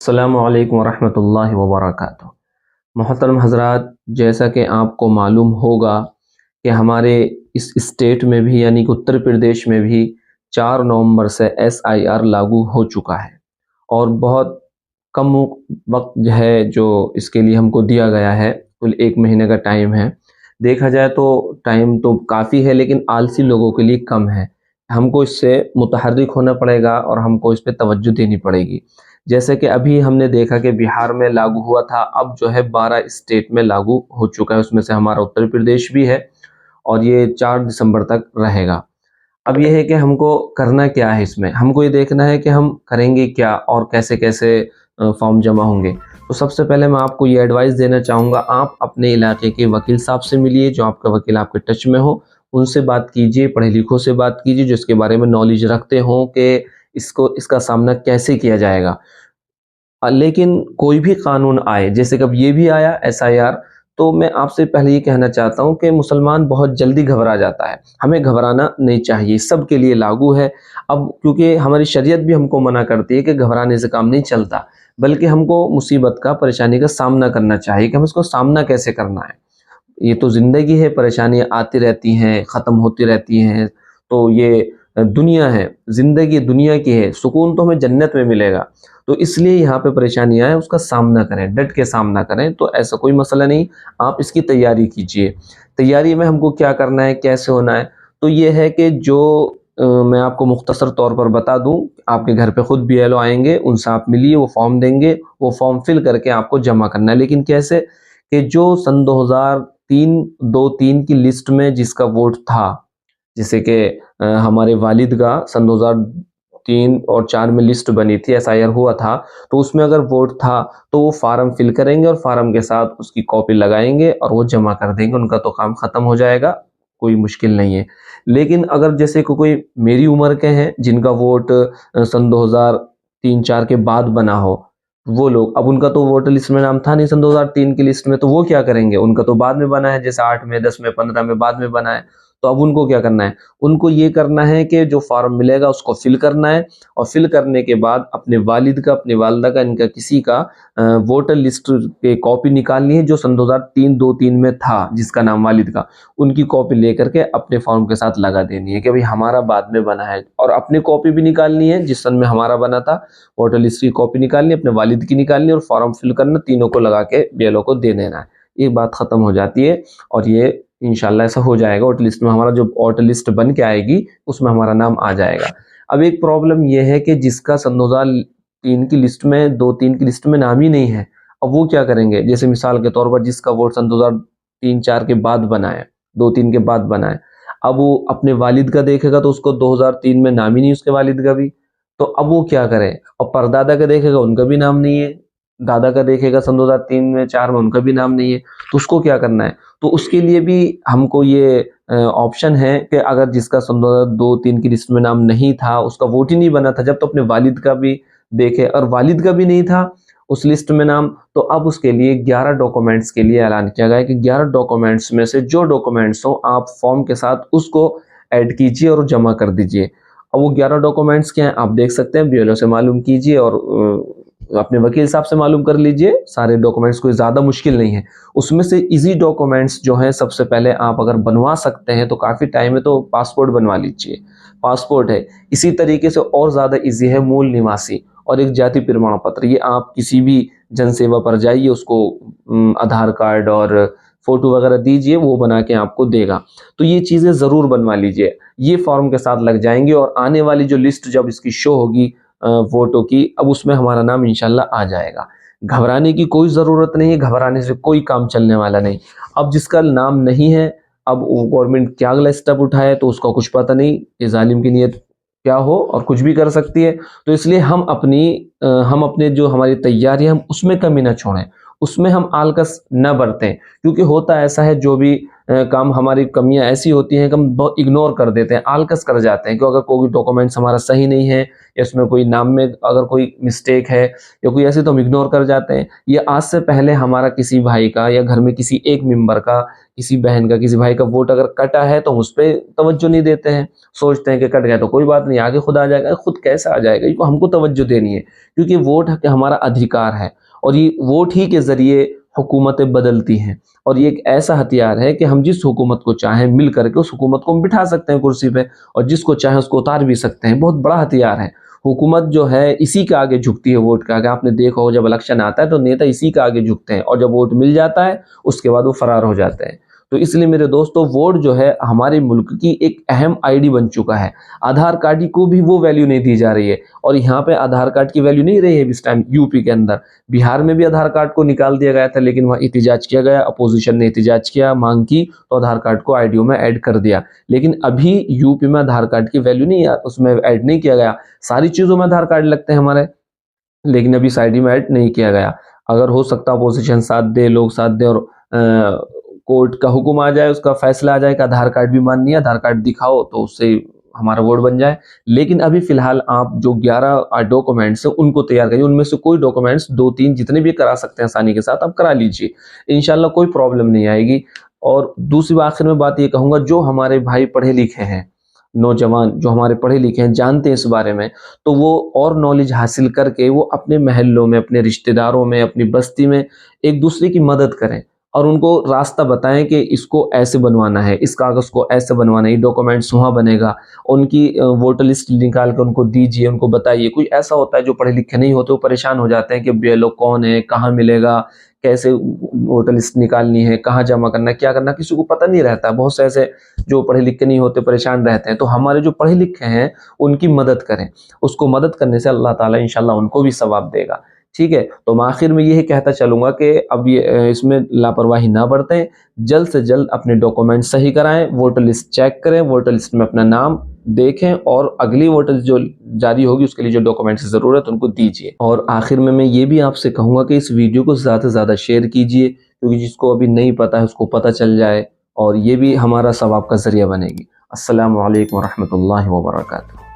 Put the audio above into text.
अस्सलामु अलैकुम वरहमतुल्लाहि वबरकातुहू। मोहतरम हज़रात, जैसा कि आपको मालूम होगा कि हमारे इस स्टेट में भी यानी कि उत्तर प्रदेश में भी 4 नवंबर से SIR लागू हो चुका है और बहुत कम वक्त है जो इसके लिए हमको दिया गया है। कुल 1 महीने का टाइम है। देखा जाए तो टाइम तो काफ़ी है, लेकिन आलसी लोगों के लिए कम है। हमको इससे मुतहर्रिक होना पड़ेगा और हमको इस पे तवज्जो देनी पड़ेगी। जैसे कि अभी हमने देखा कि बिहार में लागू हुआ था, अब जो है 12 स्टेट में लागू हो चुका है, उसमें से हमारा उत्तर प्रदेश भी है और ये 4 दिसंबर तक रहेगा। अब ये है कि हमको करना क्या है इसमें, हमको ये देखना है कि हम करेंगे क्या और कैसे-कैसे फॉर्म जमा होंगे। तो सबसे पहले मैं आपको ये एडवाइस देना चाहूँगा, आप अपने इलाके के वकील साहब से मिलिए, जो आपका वकील आपके टच में हो, उनसे बात कीजिए, पढ़े-लिखों से बात कीजिए जो इसके बारे में नॉलेज रखते हों कि इसका सामना कैसे किया जाएगा। लेकिन कोई भी कानून आए, जैसे कि अब ये भी आया SIR, तो मैं आपसे पहले ये कहना चाहता हूँ कि मुसलमान बहुत जल्दी घबरा जाता है। हमें घबराना नहीं चाहिए, सबके लिए लागू है। अब क्योंकि हमारी शरीयत भी हमको मना करती है कि घबराने से काम नहीं चलता, बल्कि हमको मुसीबत का, परेशानी का सामना करना चाहिए कि हम इसको सामना कैसे करना है। ये तो ज़िंदगी है, परेशानियाँ आती रहती हैं, ख़त्म होती रहती हैं, तो ये दुनिया है, ज़िंदगी दुनिया की है, सुकून तो हमें जन्नत में मिलेगा। तो इसलिए यहाँ पे परेशानियाँ हैं, उसका सामना करें, डट के सामना करें, तो ऐसा कोई मसला नहीं, आप इसकी तैयारी कीजिए। तैयारी में हमको क्या करना है, कैसे होना है, तो ये है कि जो मैं आपको मुख्तसर तौर पर बता दूँ, आपके घर पे खुद BLO आएँगे, उनसे आप मिलिए, वो फॉर्म देंगे, वो फॉर्म फिल करके आपको जमा करना है। लेकिन कैसे? कि जो सन 2003 2-3 की लिस्ट में जिसका वोट था, जैसे कि हमारे वालिद का सन 2003 और 4 में लिस्ट बनी थी, SIR हुआ था, तो उसमें अगर वोट था, तो वो फ़ार्म फिल करेंगे और फ़ार्म के साथ उसकी कॉपी लगाएँगे और वो जमा कर देंगे, उनका तो काम ख़त्म हो जाएगा, कोई मुश्किल नहीं है। लेकिन अगर जैसे कोई मेरी उम्र के हैं, जिनका वोट सन 2003-4 के बाद बना हो, वो लोग, अब उनका तो वोटर लिस्ट में नाम था नहीं सन 2003 की लिस्ट में, तो वो क्या करेंगे? उनका तो बाद में बना है, जैसे 8 में, 10 में, 15 में बाद में बना है। तो अब उनको क्या करना है? उनको ये करना है कि जो फ़ॉर्म मिलेगा उसको फ़िल करना है और फ़िल करने के बाद अपने वालिद का, अपनी वालिदा का, इनका किसी का वोटर लिस्ट की कॉपी निकालनी है जो सन 2003 2-3 में था, जिसका नाम वालिद का, उनकी कॉपी लेकर के अपने फ़ॉर्म के साथ लगा देनी है कि भाई हमारा बाद में बना है, और अपनी कॉपी भी निकालनी है जिस सन में हमारा बना था, वोटर लिस्ट की कॉपी निकालनी है, अपने वालिद की निकालनी है और फॉर्म फिल करना, तीनों को लगा के BLO को दे देना है। ये बात ख़त्म हो जाती है और ये इंशाल्लाह ऐसा हो जाएगा। वोटर लिस्ट में हमारा जो वोटर लिस्ट बन के आएगी, उसमें हमारा नाम आ जाएगा। अब एक प्रॉब्लम ये है कि जिसका सन 2003 की लिस्ट में, 2-3 की लिस्ट में नाम ही नहीं है, अब वो क्या करेंगे? जैसे मिसाल के तौर पर जिसका वोट सन 2003-4 के बाद बना है, 2-3 के बाद बना है, अब वो अपने वालिद का देखेगा तो उसको 2003 में नाम ही नहीं उसके वालिद का भी, तो अब वो क्या करे? और परदादा का देखेगा, उनका भी नाम नहीं है, दादा का देखेगा सन 2003 में, 4 में, उनका भी नाम नहीं है, तो उसको क्या करना है? तो उसके लिए भी हमको ये ऑप्शन है कि अगर जिसका सन 2002-3 की लिस्ट में नाम नहीं था, उसका वोट ही नहीं बना था, जब तो अपने वालिद का भी देखे और वालिद का भी नहीं था उस लिस्ट में नाम, तो अब उसके लिए 11 डॉक्यूमेंट्स के लिए ऐलान किया गया है कि 11 डॉक्यूमेंट्स में से जो डॉक्यूमेंट्स हो, आप फॉर्म के साथ उसको ऐड कीजिए और जमा कर दीजिए। अब वो 11 डॉक्यूमेंट्स क्या हैं, आप देख सकते हैं, BLO से मालूम कीजिए और अपने वकील साहब से मालूम कर लीजिए। सारे डॉक्यूमेंट्स कोई ज़्यादा मुश्किल नहीं है। उसमें से ईज़ी डॉक्यूमेंट्स जो हैं, सबसे पहले आप अगर बनवा सकते हैं तो काफ़ी टाइम है, तो पासपोर्ट बनवा लीजिए। पासपोर्ट है। इसी तरीके से और ज़्यादा ईज़ी है मूल निवासी और एक जाति प्रमाण पत्र। ये आप किसी भी जनसेवा पर जाइए, उसको आधार कार्ड और फ़ोटो वगैरह दीजिए, वो बना के आपको देगा। तो ये चीज़ें ज़रूर बनवा लीजिए। ये फॉर्म के साथ लग जाएँगे और आने वाली जो लिस्ट जब इसकी शो होगी वोटों की, अब उसमें हमारा नाम इंशाल्लाह आ जाएगा। घबराने की कोई ज़रूरत नहीं है, घबराने से कोई काम चलने वाला नहीं। अब जिसका नाम नहीं है, अब वो गवर्नमेंट क्या अगला स्टेप उठाए तो उसका कुछ पता नहीं, ये ज़ालिम की नीयत क्या हो और कुछ भी कर सकती है। तो इसलिए हम अपने जो हमारी तैयारी है, हम उसमें कमी ना छोड़ें, उसमें हम आलकस न बरतें, क्योंकि होता ऐसा है, जो भी काम हमारी कमियां ऐसी होती हैं कि हम बहुत इग्नोर कर देते हैं, आलकस कर जाते हैं कि अगर कोई डॉक्यूमेंट्स हमारा सही नहीं है या इसमें कोई नाम में अगर कोई मिस्टेक है या कोई ऐसे, तो हम इग्नोर कर जाते हैं। ये आज से पहले हमारा किसी भाई का या घर में किसी एक मेंबर का, किसी बहन का, किसी भाई का वोट अगर कटा है तो हम उस पर तवज्जो नहीं देते हैं, सोचते हैं कि कट गया तो कोई बात नहीं, आगे खुद आ जाएगा। खुद कैसे आ जाएगा, ये हमको तवज्जो देनी है, क्योंकि वोट हमारा अधिकार है और ये वोट ही के ज़रिए हुकूमतें बदलती हैं। और ये एक ऐसा हथियार है कि हम जिस हुकूमत को चाहें मिल करके उस हुकूमत को हम बिठा सकते हैं कुर्सी पे, और जिसको चाहें उसको उतार भी सकते हैं। बहुत बड़ा हथियार है। हुकूमत जो है इसी के आगे झुकती है, वोट के आगे। आपने देखा हो जब इलेक्शन आता है तो नेता इसी के आगे झुकते हैं, और जब वोट मिल जाता है उसके बाद वो फरार हो जाते हैं। तो इसलिए मेरे दोस्तों, वोट जो है हमारे मुल्क की एक अहम आईडी बन चुका है। आधार कार्ड को भी वो वैल्यू नहीं दी जा रही है, और यहाँ पे आधार कार्ड की वैल्यू नहीं रही है इस टाइम यूपी के अंदर। बिहार में भी आधार कार्ड को निकाल दिया गया था, लेकिन वहाँ एहतिजाज किया गया, अपोजिशन ने एहतिजाज किया, मांग की, तो आधार कार्ड को आईडीओ में ऐड कर दिया। लेकिन अभी यूपी में आधार कार्ड की वैल्यू नहीं, उसमें ऐड नहीं किया गया। सारी चीज़ों में आधार कार्ड लगते हैं हमारे, लेकिन अभी साइड में ऐड नहीं किया गया। अगर हो सकता अपोजिशन साथ दे, लोग साथ दें, और कोर्ट का हुक्म आ जाए, उसका फैसला आ जाए कि आधार कार्ड भी माननी है, आधार कार्ड दिखाओ, तो उससे हमारा वोट बन जाए। लेकिन अभी फिलहाल आप जो 11 डॉक्यूमेंट्स हैं उनको तैयार करिए, उनमें से कोई डॉक्यूमेंट्स 2-3 जितने भी करा सकते हैं आसानी के साथ आप करा लीजिए, इंशाल्लाह कोई प्रॉब्लम नहीं आएगी। और दूसरी आखिर में बात ये कहूँगा, जो हमारे भाई पढ़े लिखे हैं, नौजवान जो हमारे पढ़े लिखे हैं, जानते हैं इस बारे में, तो वो और नॉलेज हासिल करके वो अपने महल्लों में, अपने रिश्तेदारों में, अपनी बस्ती में एक दूसरे की मदद करें और उनको रास्ता बताएं कि इसको ऐसे बनवाना है, इस कागज़ को ऐसे बनवाना है, ये डॉक्यूमेंट्स वहाँ बनेगा। उनकी वोटर लिस्ट निकाल के उनको दीजिए, उनको बताइए। कोई ऐसा होता है जो पढ़े लिखे नहीं होते, वो परेशान हो जाते हैं कि बीएलओ कौन है, कहाँ मिलेगा, कैसे वोटर लिस्ट निकालनी है, कहाँ जमा करना है, क्या करना है, किसी को पता नहीं रहता। बहुत से ऐसे जो पढ़े लिखे नहीं होते परेशान रहते हैं। तो हमारे जो पढ़े लिखे हैं उनकी मदद करें, उसको मदद करने से अल्लाह ताला इंशाल्लाह उनको भी सवाब देगा। ठीक है, तो मैं आखिर में यही कहता चलूँगा कि अब ये इसमें लापरवाही ना बरतें, जल्द से जल्द अपने डॉक्यूमेंट सही कराएँ, वोटर लिस्ट चेक करें, वोटर लिस्ट में अपना नाम देखें, और अगली वोटर जो जारी होगी उसके लिए जो डॉक्यूमेंट्स की ज़रूरत उनको दीजिए। और आखिर में मैं ये भी आपसे कहूँगा कि इस वीडियो को ज़्यादा से ज़्यादा शेयर कीजिए, क्योंकि जिसको अभी नहीं पता है उसको पता चल जाए, और ये भी हमारा सवाब का ज़रिया बनेगी। अस्सलामु अलैकुम व रहमतुल्लाहि व बरकातुहू।